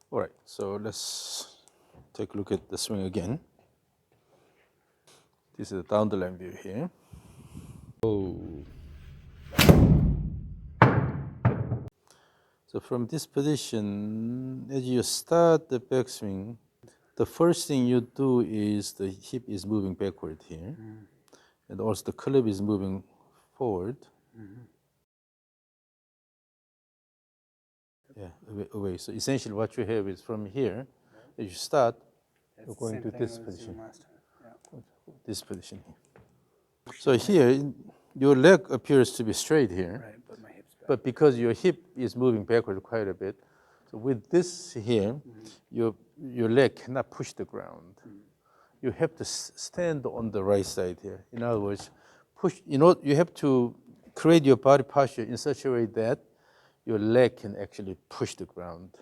All right, so let's take a look at the swing again. This is the down the line view here. Oh. So from this position, as you start the backswing, the first thing you do is the hip is moving backward here, and also the club is moving forward. Yeah, away. So essentially what you have is from here, as you start, you're going to this position. This position here. So here, your leg appears to be straight here, Right, but my hip's back. but because your hip is moving backward quite a bit, so with this here, your leg cannot push the ground. You have to stand on the right side here. In other words, you have to create your body posture in such a way that your leg can actually push the ground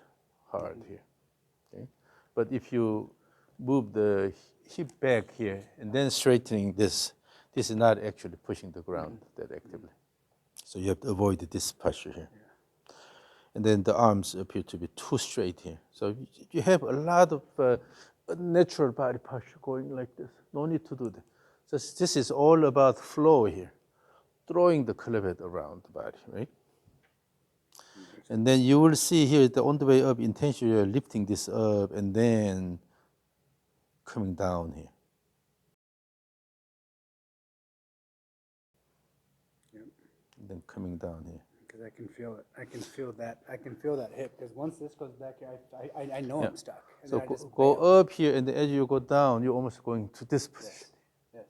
hard here. Okay? But if you move the hip back here and then straightening this is not actually pushing the ground that actively. So you have to avoid this posture here. And then the arms appear to be too straight here. So you have a lot of natural body posture going like this. No need to do that. So this is all about flow here, throwing the club head around the body, right? And then you will see here that on the way up, intentionally you're lifting this up and then coming down here. Yep. And then coming down here. Because I can feel it. I can feel that. I can feel that hip. Because once this goes back here, I know Yeah. I'm stuck. And So then I just go bail. up here, and as you go down, you're almost going to this position. Yes.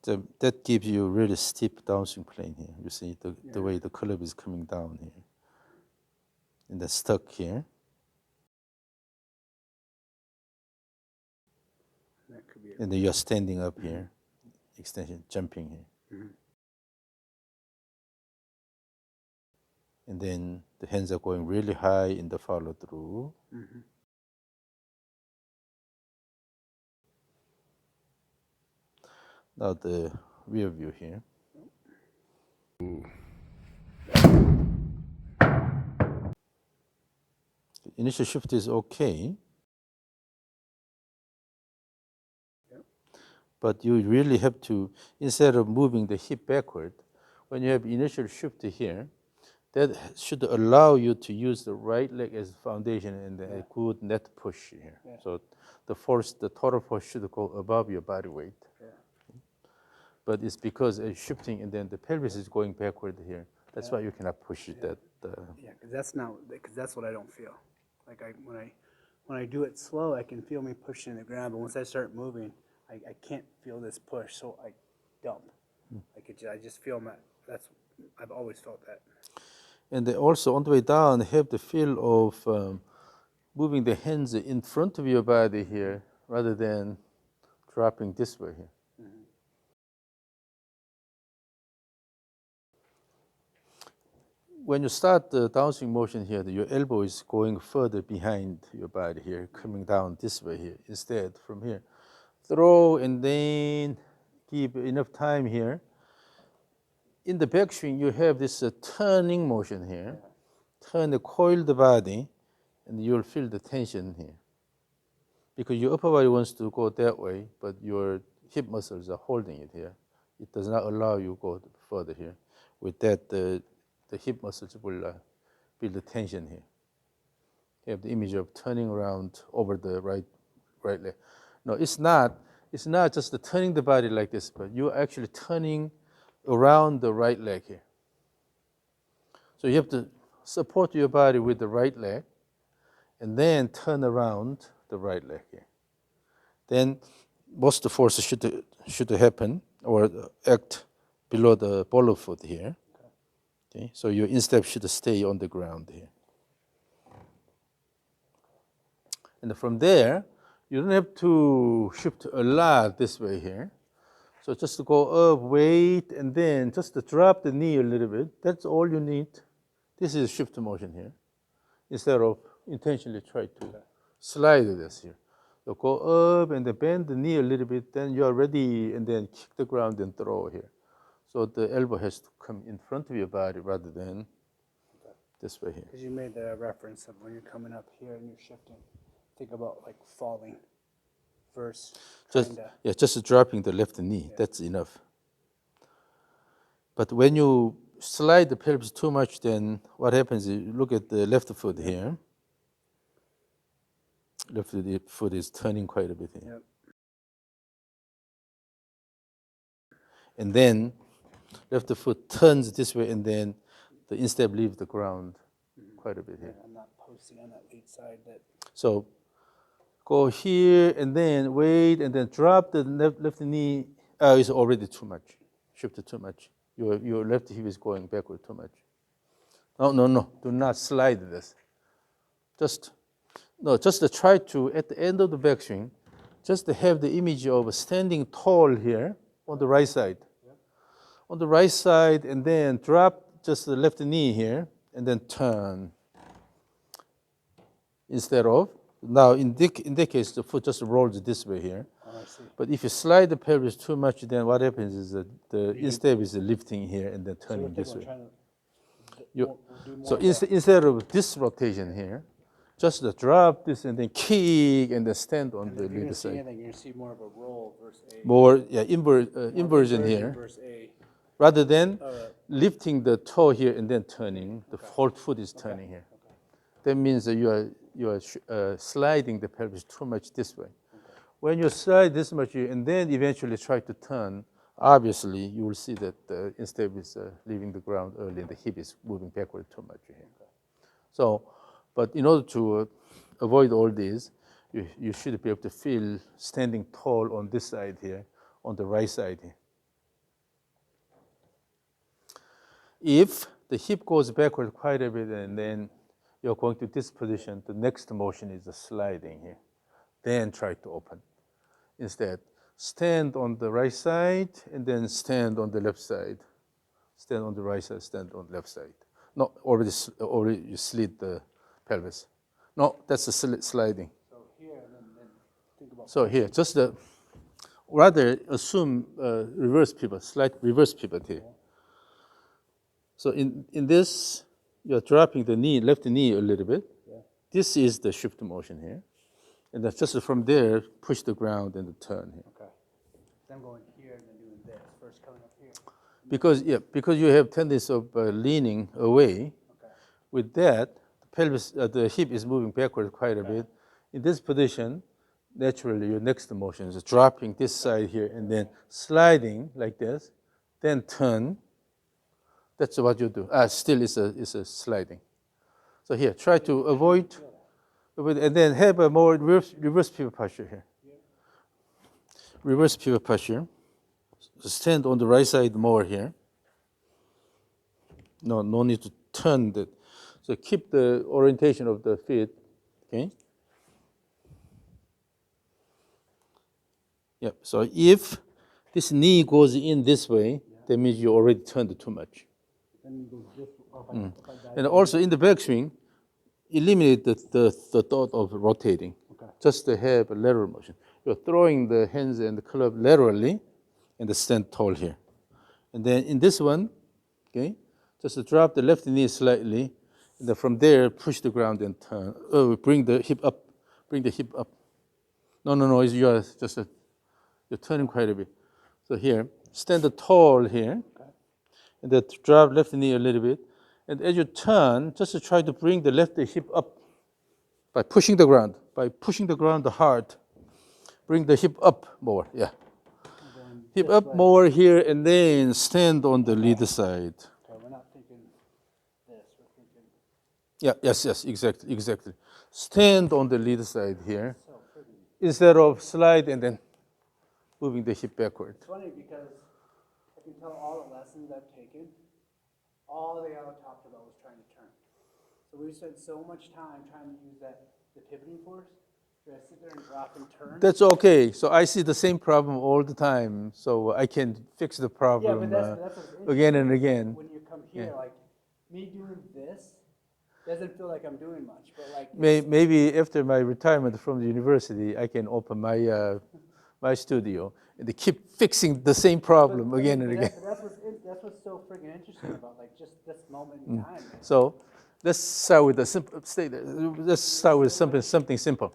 So that gives you a really steep downswing plane here. You see the way the club is coming down here. And then stuck here. That could be it. And then you're standing up here, extension, jumping here. And then the hands are going really high in the follow through. Now the rear view here. The initial shift is okay. But you really have to, instead of moving the hip backward, when you have initial shift here, that should allow you to use the right leg as foundation and a good net push here. Yeah. So the force, the total force should go above your body weight. Yeah. But it's because it's shifting and then the pelvis is going backward here. That's why you cannot push it. Yeah, because that's what I don't feel. Like when I do it slow, I can feel me pushing the ground, but once I start moving, I can't feel this push, so I dump. I just feel I've always felt that. And then also on the way down, have the feel of moving the hands in front of your body here rather than dropping this way here. When you start the downswing motion here, your elbow is going further behind your body here, coming down this way here. Instead, from here, throw and then give enough time here. In the backswing, you have this turning motion here. Turn the coiled body, and you'll feel the tension here. Because your upper body wants to go that way, but your hip muscles are holding it here. It does not allow you to go further here. With that, the hip muscles will feel the tension here. You have the image of turning around over the right leg. No, it's not. It's not just the turning the body like this, but you're actually turning around the right leg here. So you have to support your body with the right leg, and then turn around the right leg here. Then most of the force should happen or act below the ball of foot here. Okay, so your instep should stay on the ground here. And from there, you don't have to shift a lot this way here. So just to go up, wait, and then just to drop the knee a little bit. That's all you need. This is shift motion here. Instead of intentionally try to slide this here. So go up and then bend the knee a little bit, then you are ready, and then kick the ground and throw here. So the elbow has to come in front of your body rather than this way here. Because you made the reference of when you're coming up here and you're shifting. Think about like falling versus Just dropping the left knee, that's enough. But when you slide the pelvis too much, then what happens is, you look at the left foot here. Left foot is turning quite a bit here. Yep. And then left foot turns this way, and then the instep leaves the ground quite a bit here. I'm not posting on that lead side. So go here, and then wait, and then drop the left knee. It's already too much. Shifted too much. Your left hip is going backward too much. No. Do not slide this. Just to try to, at the end of the backswing, just to have the image of standing tall here on the right side. On the right side, and then drop just the left knee here, and then turn. Instead of, now in that case, the foot just rolls this way here. Oh, I see. But if you slide the pelvis too much, then what happens is that the instep is lifting here and then turning this way. So instead of this rotation here, just drop this and then kick and then stand on the leader side. You're going to see more of a roll versus a. More, inversion here. Versus a. Rather than lifting the toe here and then turning, the whole foot is turning here. That means that you are sliding the pelvis too much this way. When you slide this much and then eventually try to turn, obviously you will see that the instep is leaving the ground early and the hip is moving backward too much here. So, but in order to avoid all this, you should be able to feel standing tall on this side here, on the right side here. If the hip goes backward quite a bit and then you're going to this position, the next motion is the sliding here. Then try to open. Instead, stand on the right side and then stand on the left side. Stand on the right side, stand on the left side. No, already you slid the pelvis. No, that's the sliding. So here, and then think about. So here, just rather assume reverse pivot, slight reverse pivot here. So in this, you're dropping the knee, left knee a little bit. Yeah. This is the shift motion here. And then just from there, push the ground and turn here. Okay. So I'm going here and then doing this. First coming up here. Because you have tendency of leaning away. Okay. With that, the pelvis, the hip is moving backward quite a bit. In this position, naturally your next motion is dropping this side here and then sliding like this, then turn. That's what you do. Still is a sliding. So here, try to avoid, and then have a more reverse pivot posture here. Reverse pivot posture. Stand on the right side more here. No need to turn that. So keep the orientation of the feet. Okay. Yep. So if this knee goes in this way, that means you already turned too much. And also in the backswing, eliminate the thought of rotating. Okay. Just to have a lateral motion. You're throwing the hands and the club laterally and stand tall here. And then in this one, okay, just to drop the left knee slightly, and then from there, push the ground and turn. Bring the hip up. Bring the hip up. No, you're turning quite a bit. So here, stand tall here. And then drop left knee a little bit. And as you turn, just to try to bring the left hip up by pushing the ground. By pushing the ground hard. Bring the hip up more, yeah. Hip up more here and then stand on the lead side. Okay, we're not thinking this, we're thinking. Yeah, yes, exactly. Stand on the lead side here. Instead of slide and then moving the hip backward. It's funny because I can tell all the lessons I've taken, all they ever talked about was trying to turn. So we spent so much time trying to use the pivoting force. Should I sit there and drop and turn? That's okay. So I see the same problem all the time. So I can fix the problem that's again and again. When you come here, like me doing this doesn't feel like I'm doing much, but like Maybe after my retirement from the university, I can open my studio and keep fixing the same problem again and again. That's what's so freaking interesting about like just this moment in time. So Let's start with the simple. Let's start with something simple.